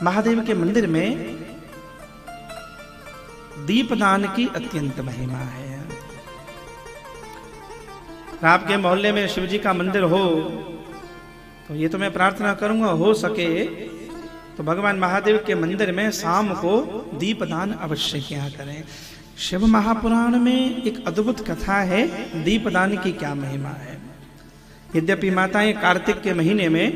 महादेव के मंदिर में दीपदान की अत्यंत महिमा है। आपके मोहल्ले में शिव जी का मंदिर हो तो ये तो मैं प्रार्थना करूंगा, हो सके तो भगवान महादेव के मंदिर में शाम को दीपदान अवश्य किया करें। शिव महापुराण में एक अद्भुत कथा है, दीपदान की क्या महिमा है। यद्यपि माताएं कार्तिक के महीने में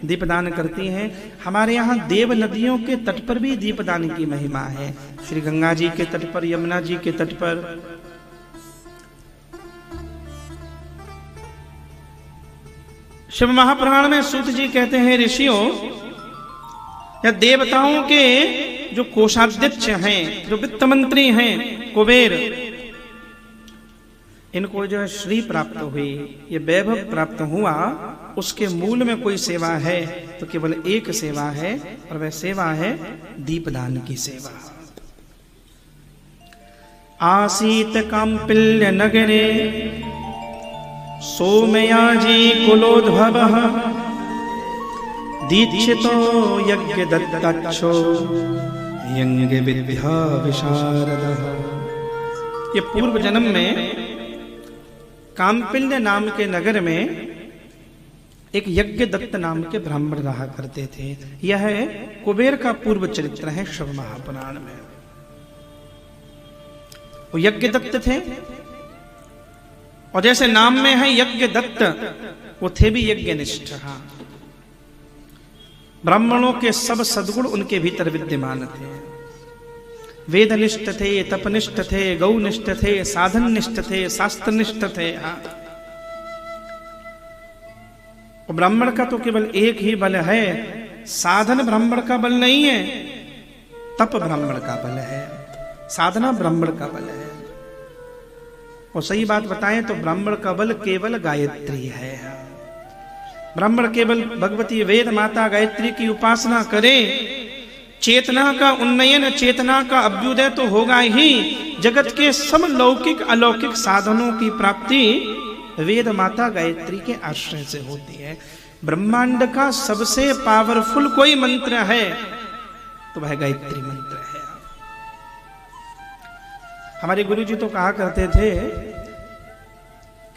दीपदान करती हैं, हमारे यहाँ देव नदियों के तट पर भी दीपदान की महिमा है। श्री गंगा जी के तट पर, यमुना जी के तट पर, शिव महापुराण में सूत जी कहते हैं, ऋषियों या देवताओं के जो कोषाध्यक्ष हैं, जो वित्त मंत्री हैं, कुबेर, इनको जो श्री प्राप्त हुई, ये वैभव प्राप्त हुआ, उसके मूल में कोई सेवा है तो केवल एक सेवा है, और वह सेवा है दीपदान की सेवा। आसीत काम्पिल्य नगरे सोमयाजी कुलोद्भवः दीक्षितो यज्ञ दत्ताक्षो यज्ञ विद्या विशारदः। ये पूर्व जन्म में काम्पिल्य नाम के नगर में एक यज्ञ दत्त नाम के ब्राह्मण रहा करते थे। यह कुबेर का पूर्व चरित्र है शिव महापुराण में। वो यज्ञ दत्त थे, और जैसे नाम में है यज्ञ दत्त, वो थे भी यज्ञनिष्ठ। ब्राह्मणों के सब सद्गुण उनके भीतर विद्यमान थे। वेदनिष्ठ थे, तपनिष्ठ थे, गौनिष्ठ थे, साधननिष्ठ थे, शास्त्रनिष्ठ थे। ब्राह्मण का तो केवल एक ही बल है, साधन ब्राह्मण का बल नहीं है, तप ब्राह्मण का बल है, साधना ब्राह्मण का बल है। और सही बात बताएं तो ब्राह्मण का बल केवल गायत्री है। ब्राह्मण केवल भगवती वेद माता गायत्री की उपासना करे, चेतना का उन्नयन, चेतना का अभ्युदय तो होगा ही। जगत के सब लौकिक अलौकिक साधनों की प्राप्ति वेद माता गायत्री के आश्रय से होती है। ब्रह्मांड का सबसे पावरफुल कोई मंत्र है तो वह गायत्री मंत्र है। हमारे गुरुजी तो कहा करते थे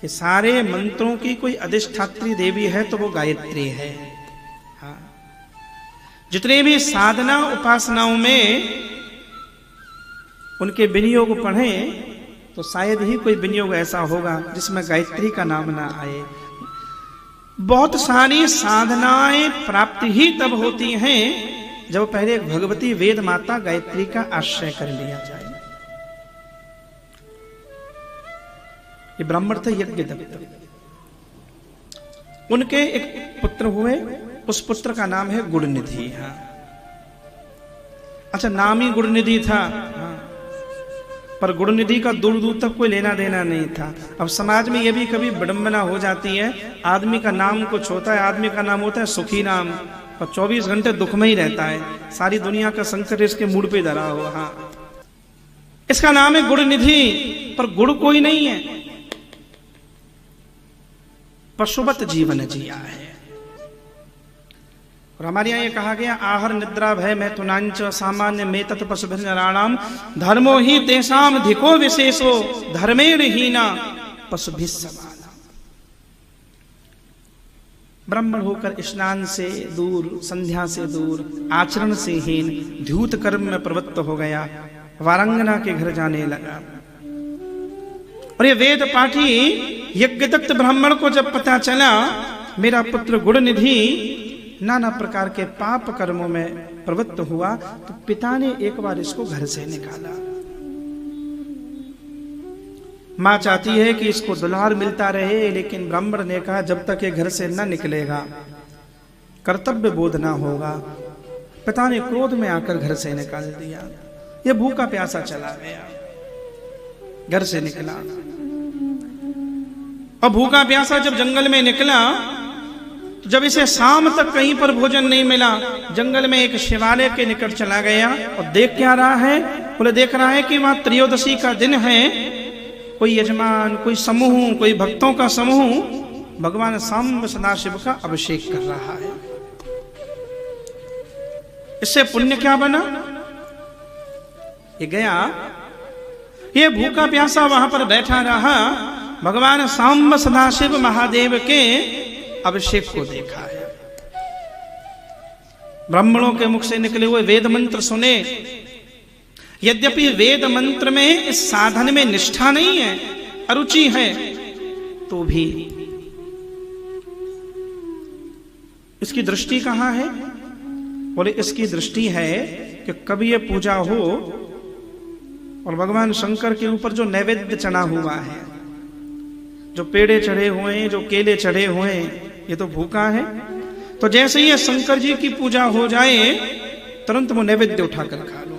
कि सारे मंत्रों की कोई अधिष्ठात्री देवी है तो वो गायत्री है। हाँ, जितने भी साधना उपासनाओं में उनके विनियोग पढ़ें तो शायद ही कोई विनियोग ऐसा होगा जिसमें गायत्री का नाम ना आए। बहुत सारी साधनाएं प्राप्त ही तब होती हैं जब पहले भगवती वेद माता गायत्री का आश्रय कर लिया जाए। ये ब्राह्मण थे यज्ञ दत्त। उनके एक पुत्र हुए, उस पुत्र का नाम है गुणनिधि। हाँ, अच्छा, नाम ही गुणनिधि था। हाँ, पर गुणनिधि का दूर दूर तक कोई लेना देना नहीं था। अब समाज में यह भी कभी विडंबना हो जाती है, आदमी का नाम कुछ होता है, आदमी का नाम होता है सुखी नाम, और 24 घंटे दुख में ही रहता है। सारी दुनिया का संकट इसके मूड पे धरा हो। हाँ, इसका नाम है गुणनिधि, पर गुण कोई नहीं है, पशुवत जीवन जिया है। और हमारे यहाँ ये कहा गया, आहार निद्रा भय मैथुनांच सामान्य में तत् पशुभिर्नराणाम धर्मो ही तेषाम धिको विशेषो धर्मेण हीना पशुभिः समाना। ब्राह्मण होकर स्नान से दूर, संध्या से दूर, आचरण से हीन, द्यूत कर्म में प्रवृत्त हो गया, वारंगना के घर जाने लगा। और ये वेद पाठी यज्ञदत्त ब्राह्मण को जब पता चला मेरा पुत्र गुणनिधि नाना प्रकार के पाप कर्मों में प्रवृत्त हुआ, तो पिता ने एक बार इसको घर से निकाला। मां चाहती है कि इसको दुलार मिलता रहे, लेकिन ब्राह्मण ने कहा जब तक ये घर से न निकलेगा कर्तव्य बोध ना होगा। पिता ने क्रोध में आकर घर से निकाल दिया। ये भूखा प्यासा चला गया, घर से निकला, और भूखा प्यासा जब जंगल में निकला तो जब इसे शाम तक कहीं पर भोजन नहीं मिला, जंगल में एक शिवालय के निकट चला गया। और देख क्या रहा है, बोले देख रहा है कि वहां त्रयोदशी का दिन है, कोई यजमान, कोई समूह, कोई भक्तों का समूह भगवान सांब सदाशिव का अभिषेक कर रहा है। इससे पुण्य क्या बना? ये गया, ये भूखा प्यासा वहां पर बैठा रहा, भगवान सांब सदाशिव महादेव के अभिषेक को देखा है। ब्राह्मणों के मुख से निकले हुए वेद मंत्र सुने। यद्यपि वेद मंत्र में, इस साधन में निष्ठा नहीं है, अरुचि है, तो भी इसकी दृष्टि कहां है? बोले इसकी दृष्टि है कि कभी ये पूजा हो और भगवान शंकर के ऊपर जो नैवेद्य चढ़ा हुआ है, जो पेड़े चढ़े हुए हैं, जो केले चढ़े हुए हैं, ये तो भूखा है। तो जैसे ही शंकर जी की पूजा हो जाए, तुरंत वो नैवेद्य उठाकर खा लो।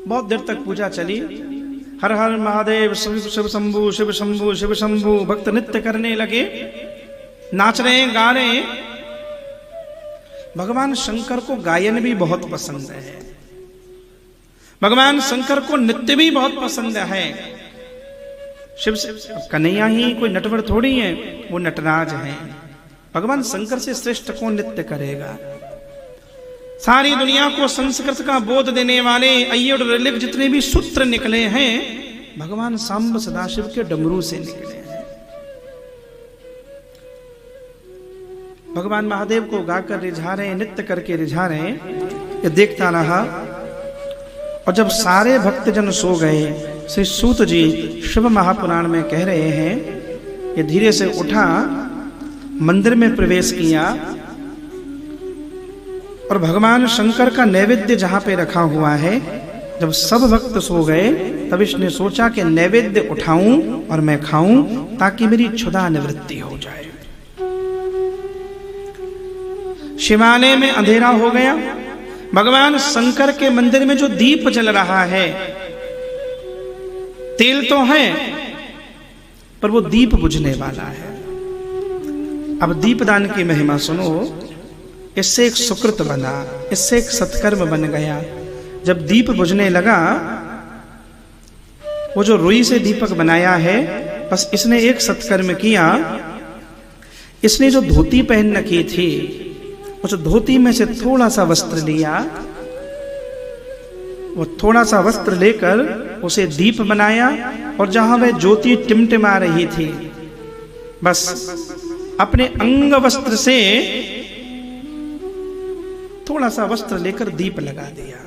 बहुत देर तक पूजा चली। हर हर महादेव, शिव शिव शंभु, शिव शंभु, शिव शंभु, भक्त नृत्य करने लगे, नाच रहे, गा रहे। भगवान शंकर को गायन भी बहुत पसंद है, भगवान शंकर को नृत्य भी बहुत पसंद है। शिव कन्हैया ही कोई नटवर थोड़ी है, वो नटराज है। भगवान शंकर से श्रेष्ठ कौन नृत्य करेगा? सारी दुनिया को संस्कृत का बोध देने वाले अय्युर ऋलिक जितने भी सूत्र निकले हैं, भगवान सांब सदाशिव के डमरू से निकले हैं। भगवान महादेव को गाकर रिझा रहे, नृत्य करके रिझा रहे। ये देखता रहा, और जब सारे भक्तजन सो गए, श्री सूत जी शिव महापुराण में कह रहे हैं, ये धीरे से उठा, मंदिर में प्रवेश किया, और भगवान शंकर का नैवेद्य जहां पे रखा हुआ है, जब सब भक्त सो गए, तब इसने सोचा कि नैवेद्य उठाऊं और मैं खाऊं, ताकि मेरी क्षुधा निवृत्ति हो जाए। शिवालय में अंधेरा हो गया। भगवान शंकर के मंदिर में जो दीप जल रहा है, तेल तो है, पर वो दीप बुझने वाला है। अब दीपदान की महिमा सुनो। इससे एक सुकृत बना, इससे एक सत्कर्म बन गया। जब दीप बुझने लगा, वो जो रुई से दीपक बनाया है, बस इसने एक सत्कर्म किया। इसने जो धोती पहन रखी थी, उस धोती में से थोड़ा सा वस्त्र लिया, वो थोड़ा सा वस्त्र लेकर उसे दीप बनाया, और जहां वह ज्योति टिमटिमा रही थी, बस अपने अंग वस्त्र से थोड़ा सा वस्त्र लेकर दीप लगा दिया।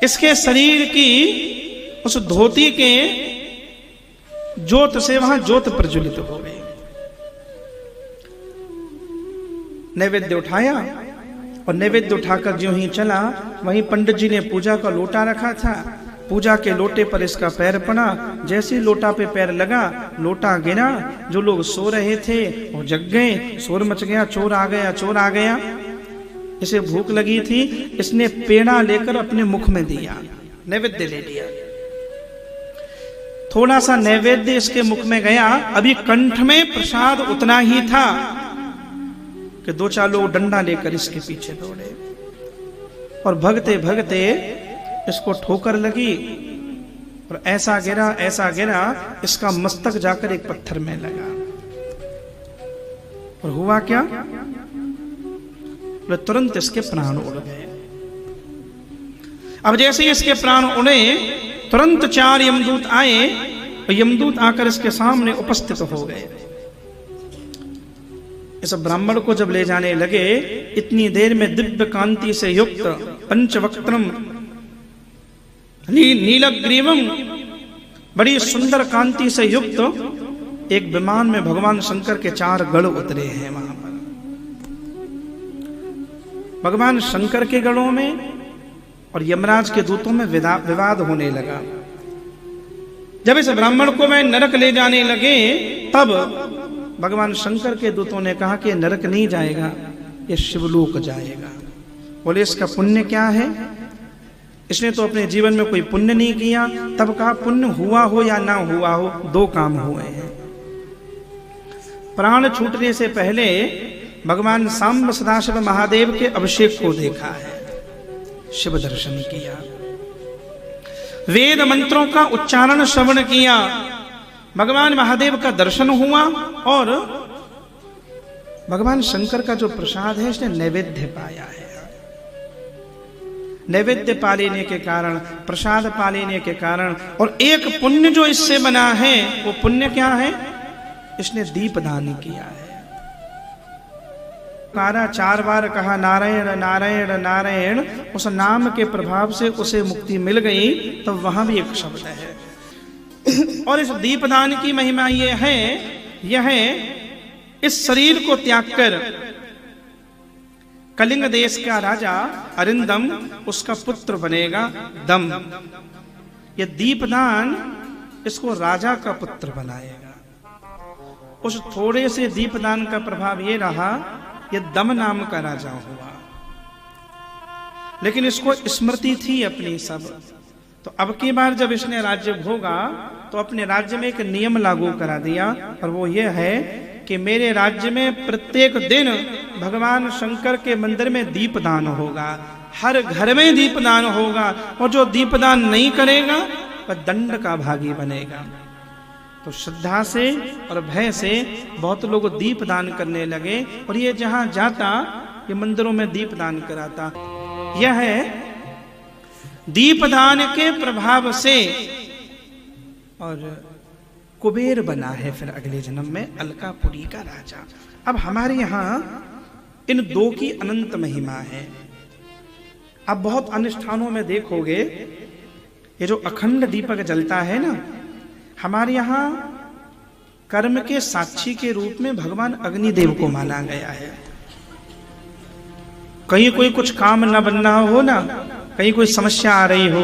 इसके शरीर की उस धोती के ज्योत से वहां ज्योत प्रज्वलित हो गई। नैवेद्य उठाया, और नैवेद्य उठाकर जो ही चला, वहीं पंडित जी ने पूजा का लोटा रखा था। पूजा के लोटे पर इसका पैर पड़ा। जैसे ही लोटा पे पैर लगा, लोटा गिरा। जो लोग सो रहे थे वो जग गए, शोर मच गया, चोर आ गया, चोर आ गया। इसे भूख लगी थी, इसने पेड़ा लेकर अपने मुख में दिया, नैवेद्य ले लिया। थोड़ा सा नैवेद्य इसके मुख में गया, अभी कंठ में प्रसाद उतना ही था कि दो चार लोग डंडा लेकर इसके पीछे दौड़े, और भगते भगते इसको ठोकर लगी, और ऐसा गिरा, इसका मस्तक जाकर एक पत्थर में लगा। और हुआ क्या? तुरंत इसके प्राण उड़ गए। अब जैसे ही इसके प्राण उड़े, तुरंत 4 यमदूत आए, और यमदूत आकर इसके सामने उपस्थित हो गए। इस ब्राह्मण को जब ले जाने लगे, इतनी देर में दिव्य कांति से युक्त, पंचवक्त्रम नीलग्रीवम, बड़ी सुंदर कांति से युक्त एक विमान में भगवान शंकर के 4 गढ़ उतरे हैं। वहां पर भगवान शंकर के गढ़ों में और यमराज के दूतों में विवाद होने लगा। जब इस ब्राह्मण को वह नरक ले जाने लगे, तब भगवान शंकर के दूतों ने कहा कि नरक नहीं जाएगा, ये शिवलोक जाएगा। बोले इसका पुण्य क्या है? इसने तो अपने जीवन में कोई पुण्य नहीं किया। तब कहा पुण्य हुआ हो या ना हुआ हो, 2 काम हुए हैं। प्राण छूटने से पहले भगवान सांब सदाशिव महादेव के अभिषेक को देखा है, शिव दर्शन किया, वेद मंत्रों का उच्चारण श्रवण किया, भगवान महादेव का दर्शन हुआ, और भगवान शंकर का जो प्रसाद है इसने नैवेद्य पाया है। नैवेद्य पा लेने के कारण, प्रसाद पा लेने के कारण, और एक पुण्य जो इससे बना है, वो पुण्य क्या है? इसने दीपदान किया है। 4 बार कहा नारायण नारायण नारायण, उस नाम के प्रभाव से उसे मुक्ति मिल गई, तो वहां भी एक शब्द है। और इस दीपदान की महिमा ये है, यह इस शरीर को त्याग कर कलिंग देश का राजा अरिंदम उसका पुत्र बनेगा दम। यह दीपदान इसको राजा का पुत्र बनाएगा। उस थोड़े से दीपदान का प्रभाव ये रहा, यह दम नाम का राजा हुआ, लेकिन इसको स्मृति थी अपनी सब। तो अब की बार जब इसने राज्य भोगा तो अपने राज्य में एक नियम लागू करा दिया, और वो ये है कि मेरे राज्य में प्रत्येक दिन भगवान शंकर के मंदिर में दीपदान होगा, हर घर में दीपदान होगा, और जो दीपदान नहीं करेगा वह दंड का भागी बनेगा। तो श्रद्धा से और भय से बहुत लोग दीपदान करने लगे, और ये जहां जाता ये मंदिरों में दीपदान कराता। यह है दीपदान के प्रभाव से, और कुबेर बना है फिर अगले जन्म में अलकापुरी का राजा। अब हमारे यहां इन दो की अनंत महिमा है। अब बहुत अनुष्ठानों में देखोगे ये जो अखंड दीपक जलता है ना, हमारे यहां कर्म के साक्षी के रूप में भगवान अग्निदेव को माना गया है। कहीं कोई कुछ काम न बनना हो ना, कहीं कोई समस्या आ रही हो,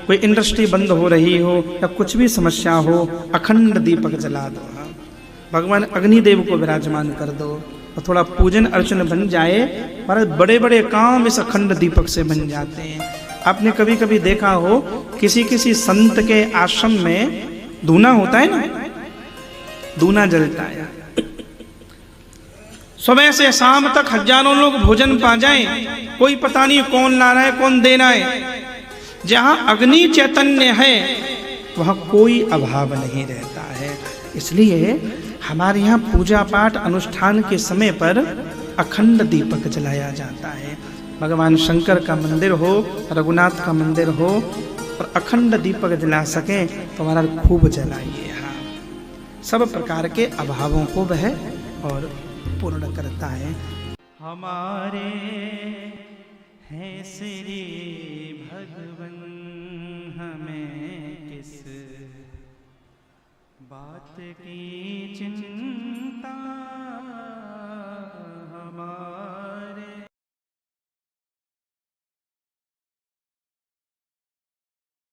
कोई इंडस्ट्री बंद हो रही हो, या कुछ भी समस्या हो, अखंड दीपक जला दो, भगवान अग्निदेव को विराजमान कर दो, और थोड़ा पूजन अर्चन बन जाए, हमारे बड़े बड़े काम इस अखंड दीपक से बन जाते हैं। आपने कभी कभी देखा हो किसी किसी संत के आश्रम में धूना होता है ना, धूना जलता है, सुबह से शाम तक हजारों लोग भोजन पा जाएं, कोई पता नहीं कौन ला रहा है कौन देना है। जहां अग्नि चैतन्य है वहां कोई अभाव नहीं रहता है। इसलिए हमारे यहाँ पूजा पाठ अनुष्ठान के समय पर अखंड दीपक जलाया जाता है। भगवान शंकर का मंदिर हो, रघुनाथ का मंदिर हो, और अखंड दीपक जला सके तो हमारा खूब जलाइए। हाँ, सब प्रकार के अभावों को वह और पूर्ण करता है। हमारे हैं श्री भगवन, हमें किस बात की चिंता